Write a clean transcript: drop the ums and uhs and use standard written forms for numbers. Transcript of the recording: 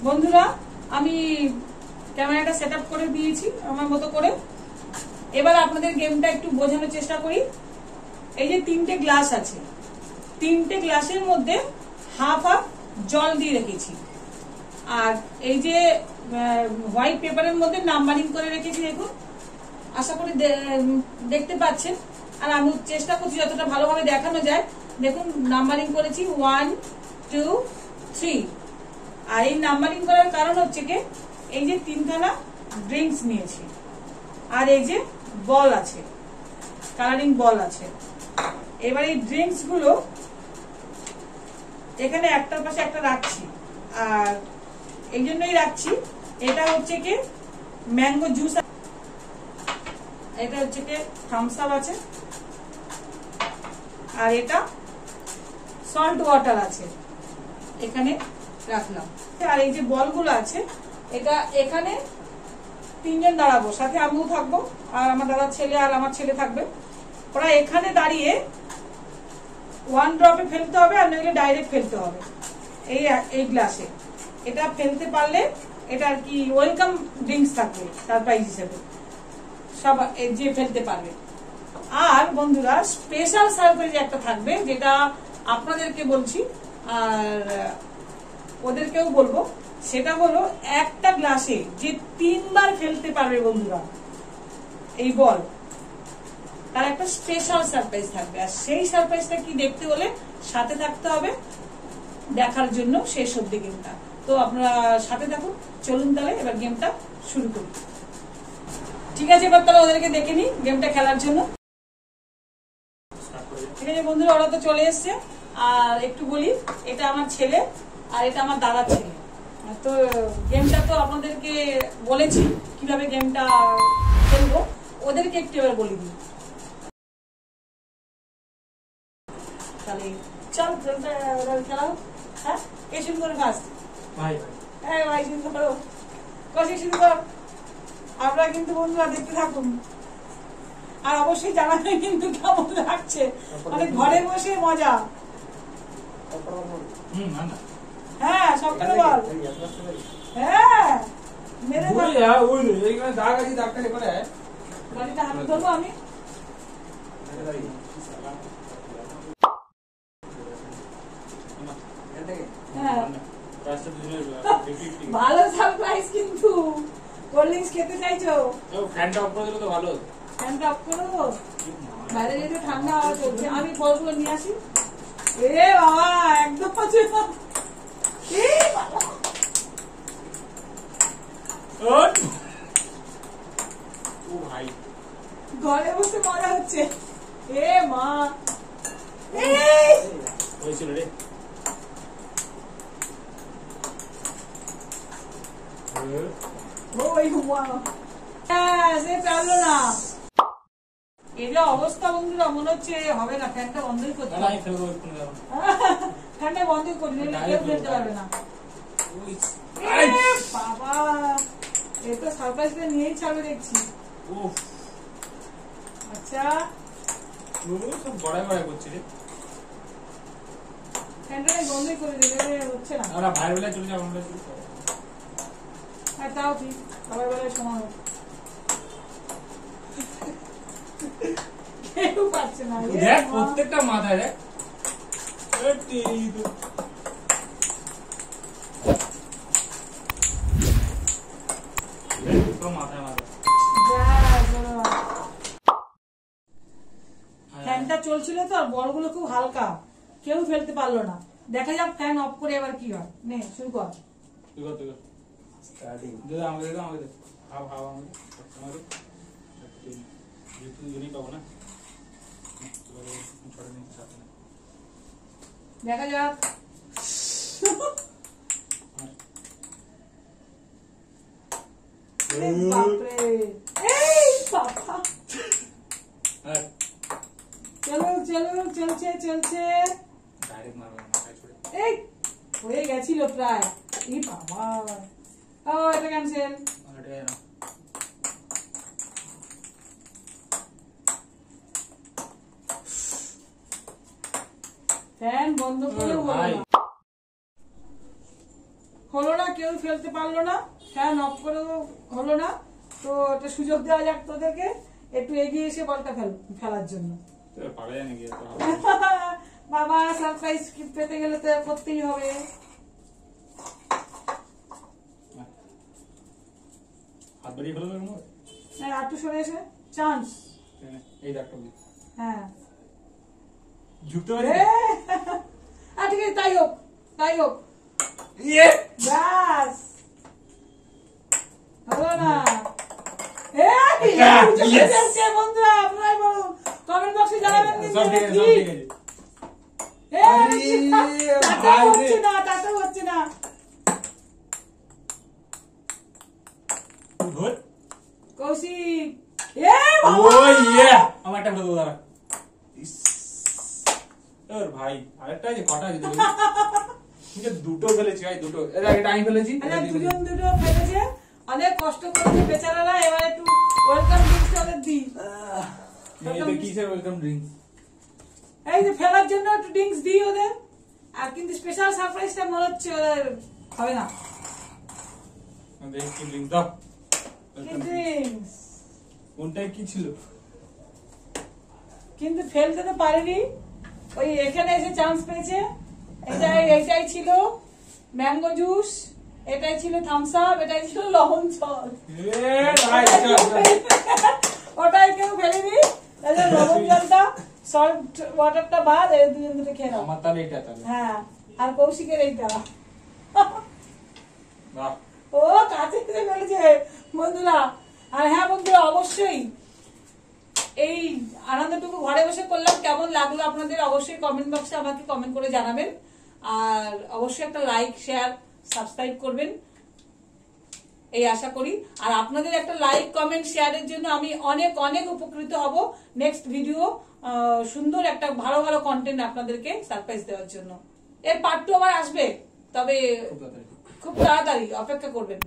বন্ধুরা আমি ক্যামেরাটা সেট আপ করে দিয়েছি আমার মতো করে। এবার আপনাদের গেমটা একটু বোঝানোর চেষ্টা করি। এই যে 3টে গ্লাস আছে, 3টে গ্লাসের মধ্যে হাফ হাফ জল দিয়ে রেখেছি, আর এই যে হোয়াইট পেপারের মধ্যে নাম্বারিং করে রেখেছি। দেখুন, আশা করি দেখতে পাচ্ছেন, আর আমি চেষ্টা করছি যতটা ভালোভাবে দেখানো যায়। দেখুন নাম্বারিং করেছি 1 2 3। আর এই নাম্বারিং করার কারণ হচ্ছে কি, এই যে 3খানা ড্রিঙ্কস নিয়েছি, আর এই যে বল আছে, কালারিং বল আছে। এবার এই ড্রিঙ্কস গুলো এখানে একটার পাশে একটা রাখছি, আর এই জন্যই রাখছি, এটা হচ্ছে কি ম্যাঙ্গো জুস, এটা হচ্ছে কি থামস আপ আছে, আর এটা সল্ট ওয়াটার আছে, এখানে রাখলাম। আর এই যে বলগুলো আছে, এটা এখানে 3জন দাঁড়াবো, সাথে আমিও থাকবো, আর আমার দাদার ছেলে আর আমার ছেলে থাকবে। ওরা এখানে দাঁড়িয়ে 1 ড্রপে ফেলতে হবে, আর নইলে ডাইরেক্ট ফেলতে হবে এই গ্লাসে। এটা ফেলতে পারলে এটা আর কি ওয়েলকাম ড্রিঙ্কস থাকবে তার প্রাইজ হিসেবে, সব যে ফেলতে পারবে। আর বন্ধুরা স্পেশাল সারপ্রাইজ একটা থাকবে, যেটা আপনাদেরকে বলছি আর ওদেরকেও বলবো। সেটা হলো একটা গ্লাসে যে 3বার ফেলতে পারবে বন্ধুরা এই বল, তার একটা স্পেশাল সারপ্রাইজ থাকবে। আর সেই সারপ্রাইজটা কি দেখতে হলে সাথে থাকতে হবে দেখার জন্য শেষ অব্দি গেমটা। তো আপনারা সাথে থাকুন, চলুন তাহলে এবার গেমটা শুরু করি। ঠিক আছে, এবার তাহলে ওদেরকে দেখে নিই গেমটা খেলার জন্য। ঠিক আছে বন্ধুরা, ওরা তো চলে এসছে। আর একটু বলি, এটা আমার ছেলে আর এটা আমার দাদার ছেলে। তো গেমটা তো আপনাদেরকে বলেছি কিভাবে গেমটা খেলবো, ওদেরকে একটু এবার বলে দিই। তাহলে চল খেলা হোক। হ্যাঁ, কে শুরু করে ফার্স্ট? হ্যাঁ ভাই শুরু করো, কষে শুরু করো। আপনারা কিন্তু বন্ধুরা দেখতে থাকুন, আর অবশ্যই জানাবেন কিন্তু কেমন লাগছে, মানে ঘরে বসে মজা। হ্যাঁ সবটা বল। হ্যাঁ মেরে গাড়িটা হাত ধরবো আমি। ভালো সারপ্রাইজ, কিন্তু কোল্ড ড্রিঙ্কস খেতে চাইছো? ফ্যানটা অফ করে দিলে তো ভালো। ফ্যানটা অফ করে দেবো, বাইরে যেতে ঠান্ডা হাওয়া চলছে। আমি ফলগুলো নিয়ে আসি। এ বাবা একদম ঘরে বসে মজা হচ্ছে। এ মা হয়েছিল রে। সে পারলো না। এই যে অবস্থা বন্ধুরা, মনে হচ্ছে হবে না। ফ্যানটা বন্ধই করতে হবে, ফ্যানটা বন্ধই করি, কেউ ফেলতে পারবে না। বাবা এই তো সারপ্রাইজটা নিয়েই ছাড়বে দেখছি। আচ্ছা সব গড়াই গড়াই করছি রে। ফ্যানটা বন্ধই করে দেবে, হচ্ছে না। আমরা ভাই বেলা চলে যাবো, আমরা হ্যাঁ তাও ঠিক, সবাই বেলায় সমান কেউ পাচ্ছে না। দেখ প্রত্যেকটা মাথায় দেখ। ফ্যানটা চলছিল তো, আর বলগুলো খুব হালকা, কেউ ফেলতে পারলো না। দেখা যাক ফ্যান অফ করে এবার কি হয়। নে শুরু কর। দেখা যাক। বাপরে, এই বাবা, চলো চলো, চলছে চলছে। এই হয়ে গেছিল প্রায়। এই বাবা, ও এটা ক্যান্সেল। ফ্যান বন্ধ করে হলো না। হলো না, কেউ ফেলতে পারলো না, ফ্যান অফ করেও হলো না। তো একটা সুযোগ দেওয়া যাক তোদেরকে, একটু এগিয়ে এসে বলটা ফেলার জন্য। পারা যায় নাকি এত? বাবা সারপ্রাইজ পেতে গেলে তো করতেই হবে। হাত বাড়িয়ে ফেলো তোর মধ্যে। একটু সরে এসে চান্স। এই ডাক্তার হ্যাঁ ঝুঁকতে পারি? ঠিক আছে, তাই হোক তাই হোক। ব্যাস হলো না। বন্ধুরা আপনারাই বলুন, কমেন্ট বক্সে জানাবেন সব ঠিক আছে, সব ঠিক আছে। তাতে হচ্ছে না। ধর। কৌশিক আমার একটা ফটো দাঁড়া। ওর ভাই আরেকটা আছে, কটা আছে দুটো ফেলেছি ভাই, দুটো। এটা আমি ফেলেছি। দুজন দুটো ফেলেছে, অনেক কষ্ট করেছে বেচারারা। এবার একটু ওয়েলকাম ড্রিঙ্কস ওদের দিই। এটা কিসের ওয়েলকাম ড্রিঙ্কস? এই যে ফেলার জন্য একটু ড্রিঙ্কস দিই ওদের। আর কিন্তু স্পেশাল সারপ্রাইজটা মনে হচ্ছে ওদের হবে না। কি ড্রিঙ্কস দাও? কি ড্রিঙ্কস? কোনটাই কি ছিল? কিন্তু ফেলতে তো পারেনি, ওই এখানে এসে চান্স পেয়েছে। এটাই ছিল ম্যাঙ্গো জুস, এটাই ছিল থামস আপ, এটাই ছিল লবণ জল। ওটাই কেউ ফেলেনি, লবণ জলটা সল্ট ওয়াটারটা বাদ, এই দুজন দুটো খেয়ে নাও। আমার তাহলে এটা তাহলে। হ্যাঁ, আর কৌশিকের এইটা। বাহ, ও কাছে এসে ফেলেছে বন্ধুরা। আর হ্যাঁ বন্ধুরা, অবশ্যই এই আনন্দটুকু ঘরে বসে করলাম, কেমন লাগলো আপনাদের অবশ্যই কমেন্ট বক্সে আমাকে কমেন্ট করে জানাবেন। আর অবশ্যই একটা লাইক, শেয়ার, সাবস্ক্রাইব করবেন, এই আশা করি। আর আপনাদের একটা লাইক, কমেন্ট, শেয়ারের জন্য আমি অনেক অনেক উপকৃত হব। নেক্সট ভিডিও সুন্দর একটা ভালো ভালো কন্টেন্ট আপনাদেরকে সারপ্রাইজ দেওয়ার জন্য। এর পার্ট 2 আবার আসবে, তবে খুব তাড়াতাড়ি অপেক্ষা করবেন।